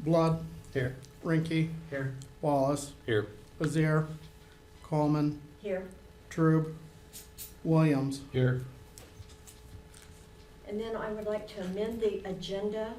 Blood, Here. Rinky, Here. Wallace, Here. Bezier, Coleman, Here. Trube, Williams. Here. And then I would like to amend the agenda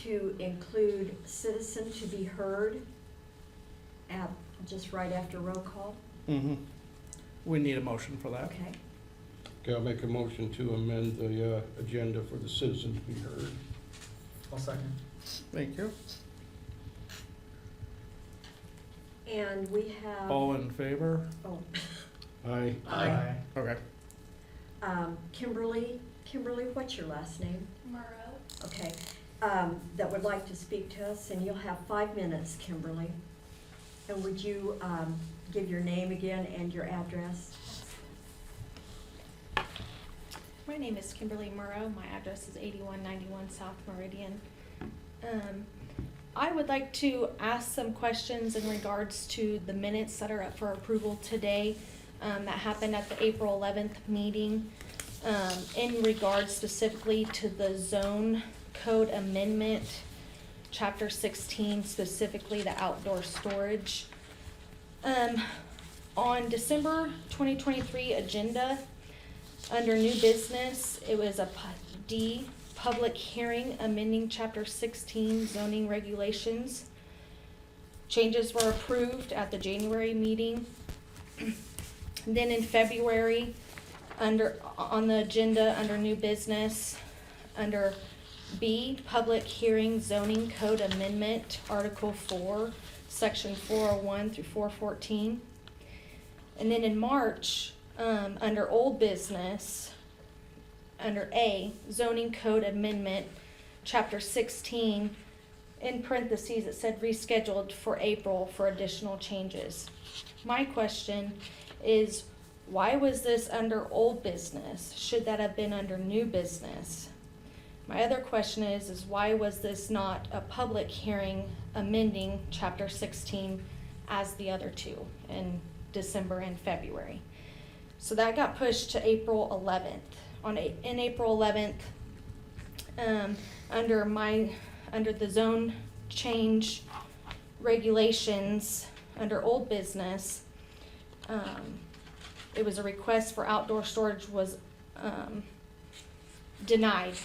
to include citizen to be heard at, just right after roll call. Mm-hmm. We need a motion for that. Okay. Okay, I'll make a motion to amend the agenda for the citizen to be heard. I'll second. Thank you. And we have. All in favor? Oh, Aye. Aye. Okay. Kimberly, what's your last name? Morrow. Okay, that would like to speak to us, and you'll have 5 minutes, Kimberly. And would you, give your name again and your address? My name is Kimberly Morrow. My address is 8191 South Meridian. I would like to ask some questions in regards to the minutes that are up for approval today, that happened at the April 11th meeting, in regards specifically to the zone code amendment, chapter 16, specifically the outdoor storage. On December 2023 agenda, under new business, it was a D, public hearing amending chapter 16 zoning regulations. Changes were approved at the January meeting. Then in February, on the agenda under new business, under B, public hearing zoning code amendment, article 4, section 401 through 414. And then in March, under old business, under A, zoning code amendment, chapter 16, in parentheses it said rescheduled for April for additional changes. My question is, why was this under old business? Should that have been under new business? My other question is why was this not a public hearing amending chapter 16 as the other two in December and February? So that got pushed to April 11th. In April 11th, under the zone change regulations, under old business, it was a request for outdoor storage was denied.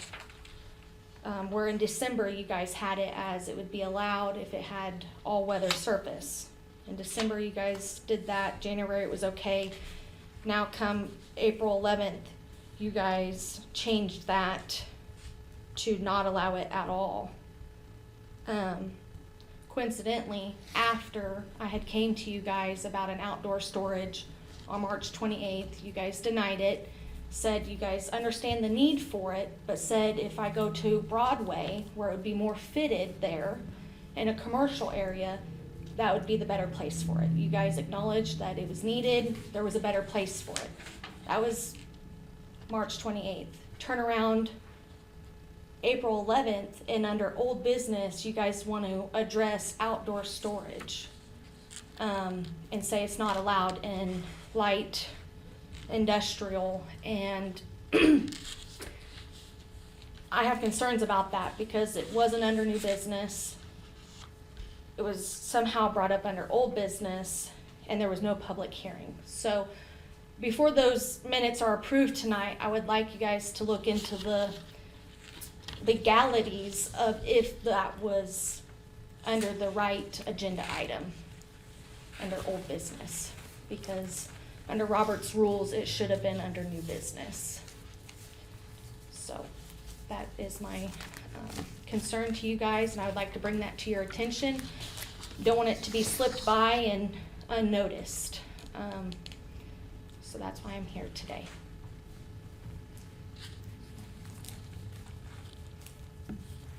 Where in December you guys had it as it would be allowed if it had all-weather surface. In December you guys did that. January it was okay. Now come April 11th, you guys changed that to not allow it at all. Coincidentally, after I had came to you guys about an outdoor storage on March 28th, you guys denied it, said you guys understand the need for it, but said if I go to Broadway, where it would be more fitted there in a commercial area, that would be the better place for it. You guys acknowledged that it was needed, there was a better place for it. That was March 28th. Turn around April 11th, and under old business, you guys want to address outdoor storage and say it's not allowed in light industrial, and I have concerns about that because it wasn't under new business. It was somehow brought up under old business, and there was no public hearing. So before those minutes are approved tonight, I would like you guys to look into the legalities of if that was under the right agenda item, under old business, because under Robert's rules, it should have been under new business. So that is my concern to you guys, and I would like to bring that to your attention. Don't want it to be slipped by and unnoticed. So that's why I'm here today.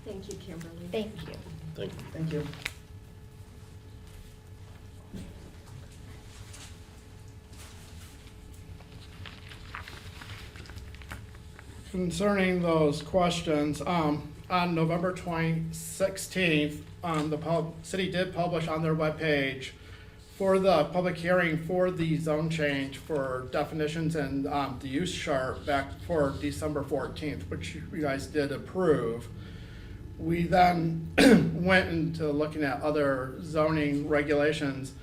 Thank you, Kimberly. Thank you. Thank you. Thank you. Concerning those questions, on November 16th, the city did publish on their webpage for the public hearing for the zone change for definitions and the use chart back for December 14th, which you guys did approve. We then went into looking at other zoning regulations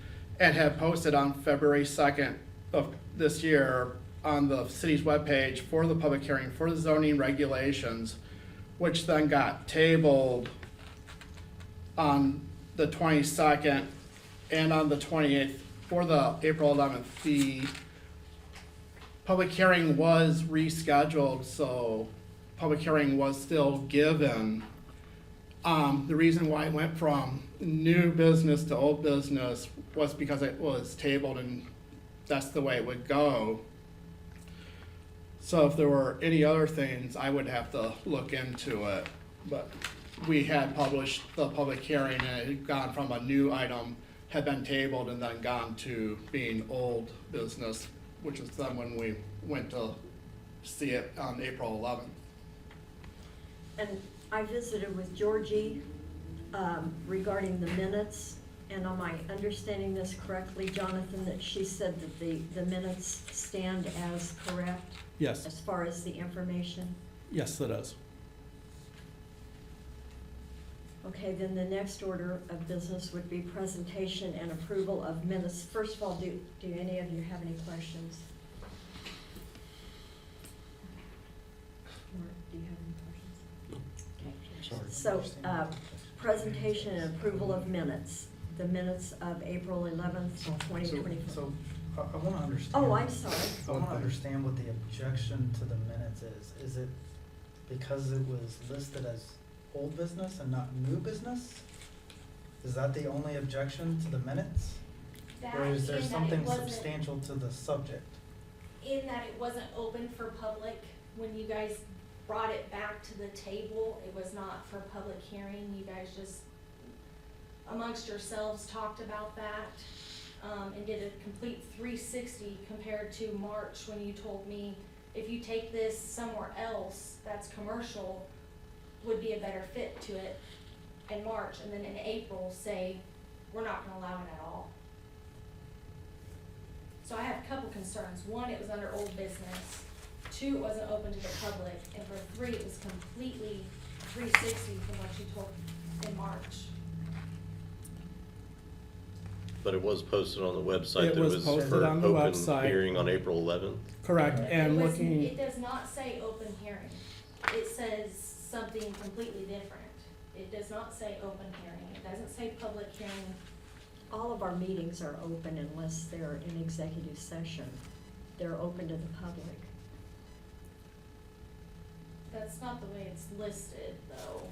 and had posted on February 2nd of this year on the city's webpage for the public hearing for the zoning regulations, which then got tabled on the 22nd and on the 28th for the April 11th. The public hearing was rescheduled, so public hearing was still given. The reason why it went from new business to old business was because it was tabled and that's the way it would go. So if there were any other things, I would have to look into it. But we had published the public hearing and it had gone from a new item, had been tabled and then gone to being old business, which is then when we went to see it on April 11th. And I visited with Georgie regarding the minutes, and am I understanding this correctly, Jonathan, that she said that the minutes stand as correct Yes, as far as the information? yes, it is. Okay, then the next order of business would be presentation and approval of minutes. First of all, do any of you have any questions? Mark, do you have any questions? Sorry. So, presentation and approval of minutes, the minutes of April 11th, 2024. So, I wanna understand. Oh, I'm sorry. I wanna understand what the objection to the minutes is. Is it because it was listed as old business and not new business? Is that the only objection to the minutes? Or is there something substantial to the subject? In that it wasn't open for public, when you guys brought it back to the table, it was not for public hearing, you guys just amongst yourselves talked about that, and did a complete 360 compared to March, when you told me if you take this somewhere else that's commercial, would be a better fit to it in March, and then in April say, we're not gonna allow it at all. So I have a couple concerns. One, it was under old business. Two, it wasn't open to the public. And for three, it was completely 360 from what you told in March. But it was posted on the website It that was was posted for on the open website. hearing on April 11th. Correct, and It looking, does not say open hearing. It says something completely different. It does not say open hearing. It doesn't say public hearing. All of our meetings are open unless they're in executive session. They're open to the public. That's not the way it's listed, though.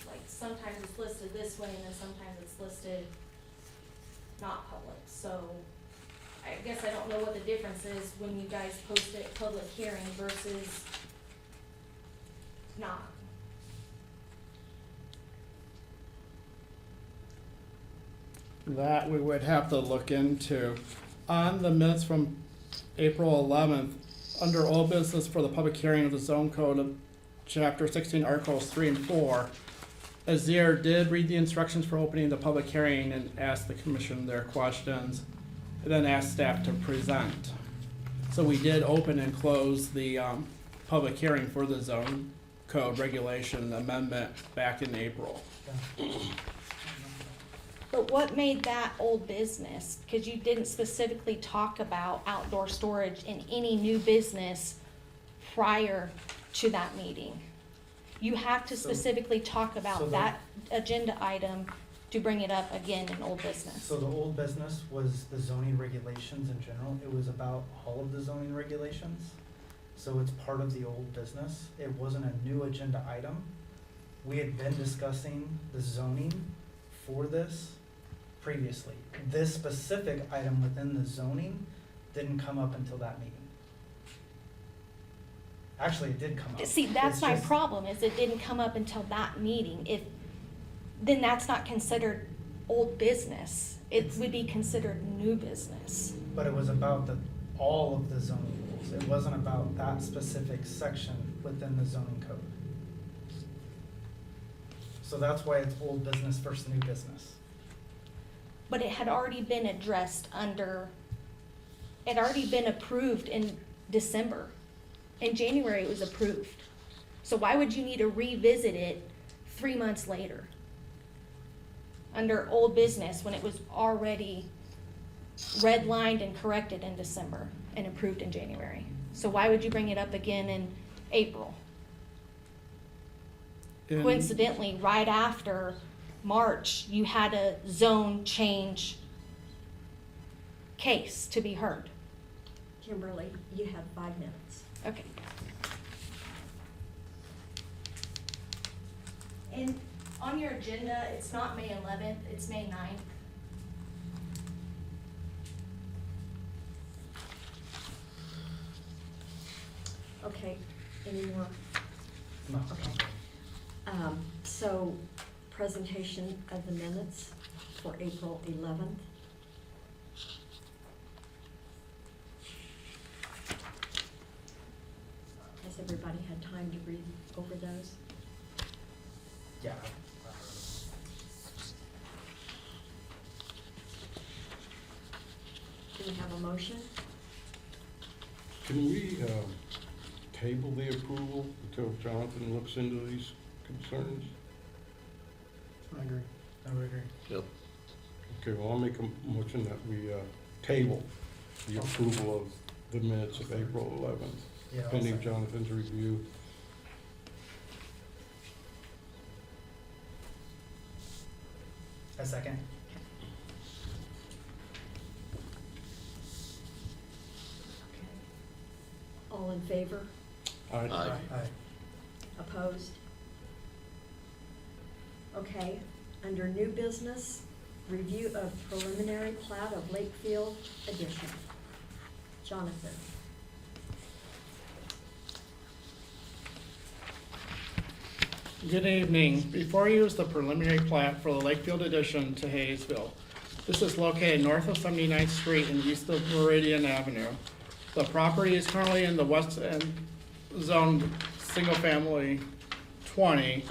Like, sometimes it's listed this way, and then sometimes it's listed not public. So, I guess I don't know what the difference is when you guys post it public hearing versus not. that we would have to look into. On the minutes from April 11th, under old business for the public hearing of the zone code of chapter 16, articles 3 and 4, Azir did read the instructions for opening the public hearing and asked the commission their questions, and then asked staff to present. So we did open and close the public hearing for the zone code regulation amendment back in April. But what made that old business? Because you didn't specifically talk about outdoor storage in any new business prior to that meeting. You have to So- specifically talk so about the- that agenda item to bring it up again in old business. So the old business was the zoning regulations in general. It was about all of the zoning regulations. So it's part of the old business. It wasn't a new agenda item. We had been discussing the zoning for this previously. This specific item within the zoning didn't come up until that meeting. Actually, it did come up. See, that's It's my just- problem, is it didn't come up until that meeting. Then that's not considered old business. It would be considered new business. But it was about all of the zoning rules. It wasn't about that specific section within the zoning code. So that's why it's old business versus new business. But it had already been addressed it had already been approved in December. In January, it was approved. So why would you need to revisit it 3 months later. Under old business, when it was already redlined and corrected in December and approved in January. So why would you bring it up again in April? In- Coincidentally, right after March, you had a zone change case to be heard. Kimberly, you have 5 minutes. Okay. And on your agenda, it's not May 11th, it's May 9th. Okay, any more? No. Okay. So, presentation of the minutes for April 11th. Has everybody had time to read over those? Yeah. Do we have a motion? Can we table the approval until Jonathan looks into these concerns? I agree. I would agree. Yep. Okay, well, I'll make a motion that we table the approval of the minutes of April 11th, Yeah, I'll pending second. Jonathan's review. A second. All in favor? Aye. Aye. Opposed? Okay, under new business, review of preliminary plat of Lakefield addition. Jonathan? Good evening. Before you is the preliminary plat for the Lakefield addition to Haysville. This is located north of 79th Street and east of Meridian Avenue. The property is currently in the west end zone, single family 20.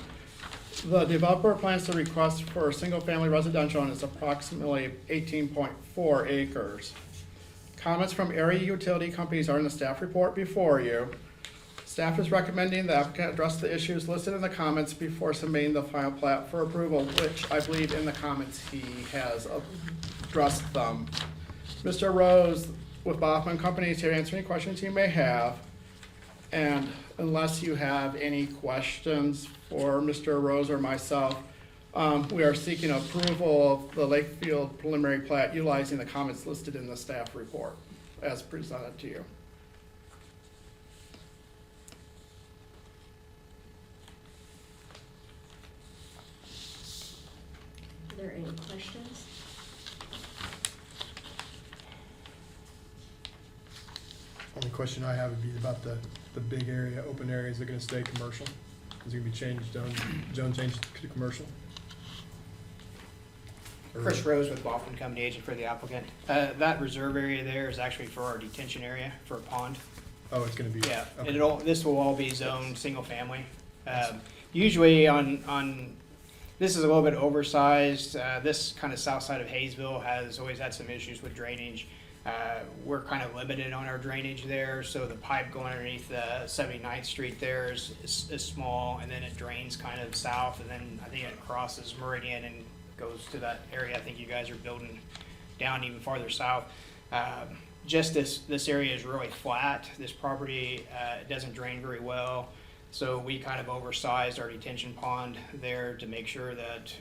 The developer plans to request for a single family residential and it's approximately 18.4 acres. Comments from area utility companies are in the staff report before you. Staff is recommending the applicant address the issues listed in the comments before submitting the final plat for approval, which I believe in the comments he has addressed them. Mr. Rose with Baughman Company is here to answer any questions you may have. And unless you have any questions for Mr. Rose or myself, we are seeking approval of the Lakefield preliminary plat utilizing the comments listed in the staff report as presented to you. Are there any questions? Only question I have would be about the big area, open areas, they're gonna stay commercial? Is it gonna be changed, zone changed to commercial? Or- Chris Rose with Baughman Company, agent for the applicant. That reserve area there is actually for our detention area for a pond. Oh, it's gonna be. Yeah, okay. this will all be zoned, single family. Usually on, this is a little bit oversized. This kind of south side of Haysville has always had some issues with drainage. We're kind of limited on our drainage there, so the pipe going underneath 79th Street there is small, and then it drains kind of south, and then I think it crosses Meridian and goes to that area. I think you guys are building down even farther south. Just this area is really flat. This property doesn't drain very well, so we kind of oversized our detention pond there to make sure that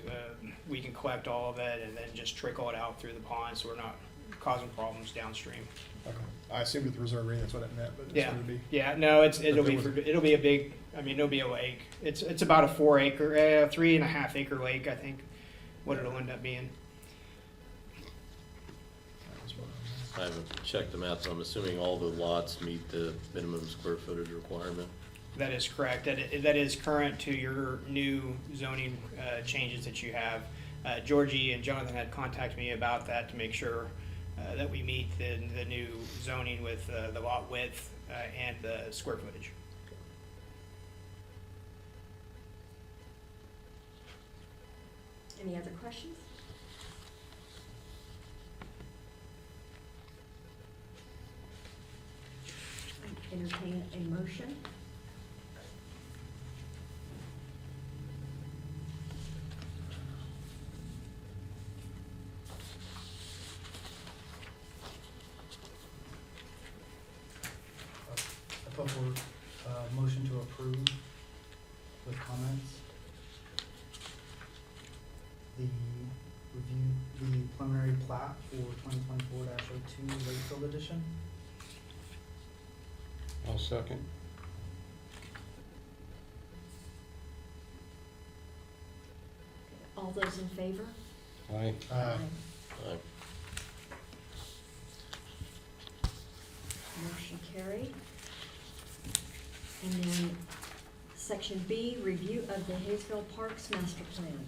we can collect all of it and then just trickle it out through the pond, so we're not causing problems downstream. Okay, I assumed with the reserve area, that's what it meant, but it's Yeah, gonna be. yeah, no, it'll there be a big, I mean, it'll be a lake. It's about a 4 acre, 3.5 acre lake, I think, what it'll end up being. That was what I haven't checked the math, so I'm assuming all the lots meet the minimum square footage requirement. That is correct. That is current to your new zoning changes that you have. Georgie and Jonathan had contacted me about that to make sure that we meet the new zoning with the lot width and the square footage. Any other questions? I entertain a motion. call for, motion to approve with comments. The preliminary plat for 2024-02 Wakefield Edition. I'll second. All those in favor? Aye. Aye. Motion carried. And then section B, review of the Haysville Parks Master Plan.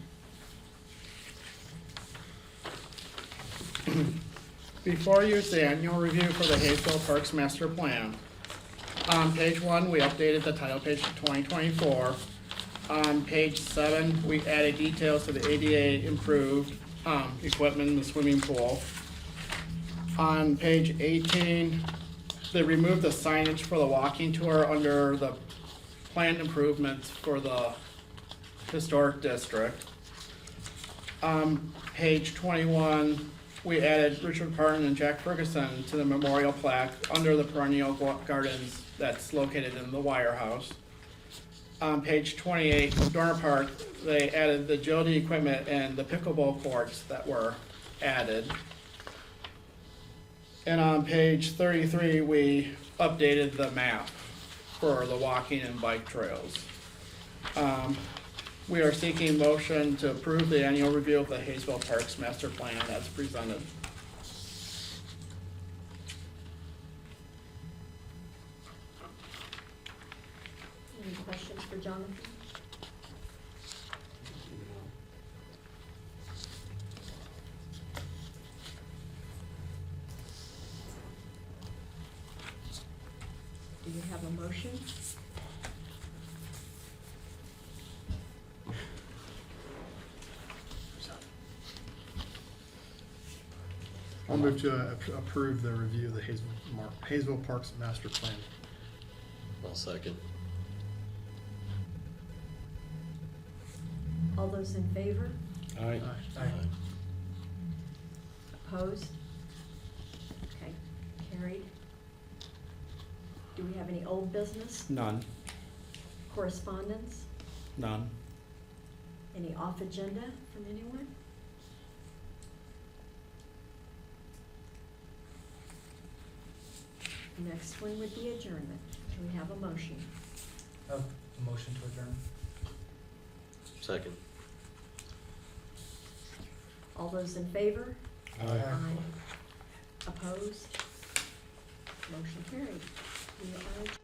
Before you is the annual review for the Haysville Parks Master Plan. On page 1, we updated the title page to 2024. On page 7, we added details to the ADA improved equipment in the swimming pool. On page 18, they removed the signage for the walking tour under the planned improvements for the historic district. Page 21, we added Richard Parton and Jack Ferguson to the memorial plaque under the perennial gardens that's located in the Wire House. On page 28, Dorner Park, they added the agility equipment and the pickleball courts that were added. And on page 33, we updated the map for the walking and bike trails. We are seeking motion to approve the annual review of the Haysville Parks Master Plan as presented. Any questions for Jonathan? Do you have a motion? I'll move to approve the review of the Haysville Parks Master Plan. I'll second. All those in favor? Aye. Aye. Opposed? Okay, carried. Do we have any old business? None. Correspondence? None. Any off agenda from anyone? Next one would be adjournment. Can we have a motion? A motion to adjourn. Second. All those in favor? Aye. Opposed? Motion carried. We are adjourned.